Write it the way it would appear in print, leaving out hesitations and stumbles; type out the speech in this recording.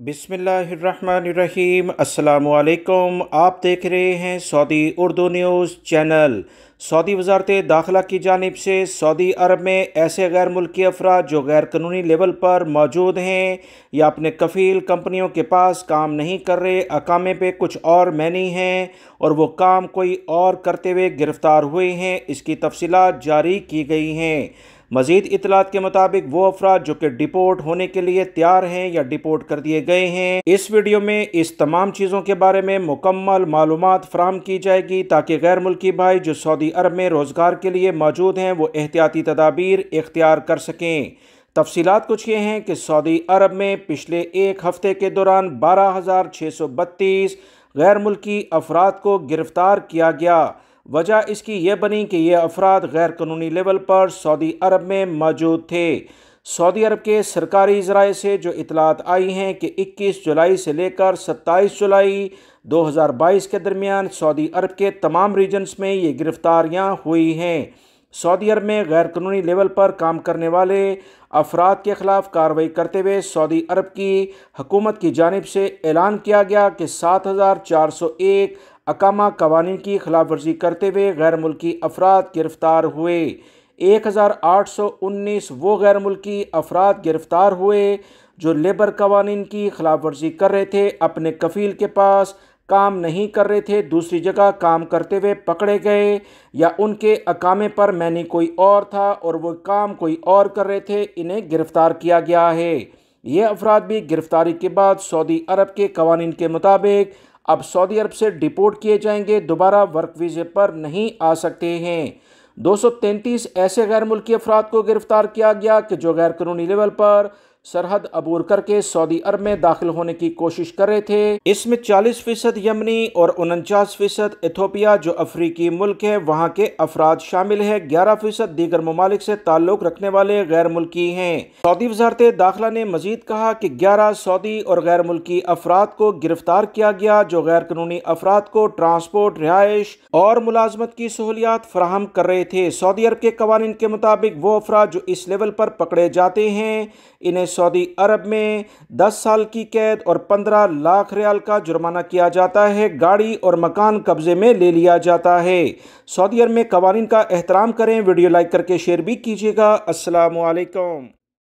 बिस्मिल्लाहिर्रहमानिर्रहीम। अस्सलामुअलैकुम। आप देख रहे हैं Saudi Urdu news channel. Saudi वज़ारत दाखिला की जानिब से सऊदी अरब में ऐसे गैर मुल्की अफराद जो गैर कानूनी लेवल पर मौजूद हैं या अपने कफ़ील कंपनियों के पास काम नहीं कर रहे, अकामे पे कुछ और मैनी हैं और वो काम कोई और करते हुए गिरफ़्तार हुए हैं, इसकी तफसीलात जारी की गई हैं। मज़ीद इतलात के मुताबिक वो अफराद जो कि डिपोर्ट होने के लिए तैयार हैं या डिपोर्ट कर दिए गए हैं, इस वीडियो में इस तमाम चीज़ों के बारे में मुकम्मल मालूमात फराहम की जाएगी ताकि गैर मुल्की भाई जो सऊदी अरब में रोज़गार के लिए मौजूद हैं वो एहतियाती तदाबीर इख्तियार कर सकें। तफसीलात कुछ ये हैं कि सऊदी अरब में पिछले एक हफ्ते के दौरान 12,632 गैर मुल्की अफराद को गिरफ़्तार किया गया। वजह इसकी यह बनी कि ये अफराद गैर कानूनी लेवल पर सऊदी अरब में मौजूद थे। सऊदी अरब के सरकारी ज़राए से जो इतलात आई हैं कि 21 जुलाई से लेकर 27 जुलाई 2022 के दरमियान सऊदी अरब के तमाम रीजन्स में ये गिरफ़्तारियाँ हुई हैं। सऊदी अरब में गैर कानूनी लेवल पर काम करने वाले अफराद के ख़िलाफ़ कार्रवाई करते हुए सऊदी अरब की हुकूमत की जानिब से ऐलान किया गया कि 7,401 अकामा कवानीन की खिलाफ वर्जी करते हुए गैर मुल्की अफराद गिरफ़्तार हुए। 1,819 वो गैर मुल्की अफराद गिरफ़्तार हुए जो लेबर कवानीन की खिलाफ वर्जी कर रहे थे, अपने कफ़ील के पास काम नहीं कर रहे थे, दूसरी जगह काम करते हुए पकड़े गए या उनके अकामे पर मैनी कोई और था और वो काम कोई और कर रहे थे, इन्हें गिरफ़्तार किया गया है। ये अफराद भी गिरफ़्तारी के बाद सऊदी अरब के कवानीन के मुताबिक अब सऊदी अरब से डिपोर्ट किए जाएंगे, दोबारा वर्क वीज़े पर नहीं आ सकते हैं। 233 ऐसे गैर मुल्की अफराद को गिरफ़्तार किया गया कि जो गैर कानूनी लेवल पर सरहद अबूर करके सऊदी अरब में दाखिल होने की कोशिश कर रहे थे। इसमें 40% यमनी और 49% इथोपिया जो अफ्रीकी मुल्क है वहाँ के अफराद शामिल है। 11% दीगर ममालिक से ताल्लुक़ रखने वाले गैर मुल्की हैं। सऊदी वज़ारत दाखिला ने मजीद कहा कि 11 सऊदी और गैर मुल्की अफराद को गिरफ़्तार किया गया जो गैर कानूनी अफराद को ट्रांसपोर्ट, रिहाइश और मुलाजमत की सहूलियात फराहम कर रहे थे। सऊदी अरब के कवानीन के मुताबिक वो अफराद जो इस लेवल पर पकड़े जाते हैं इन्हें सऊदी अरब में 10 साल की कैद और 15 लाख रियाल का जुर्माना किया जाता है। गाड़ी और मकान कब्जे में ले लिया जाता है। सऊदी अरब में कवानीन का एहतराम करें। वीडियो लाइक करके शेयर भी कीजिएगा। अस्सलामु अलैकुम।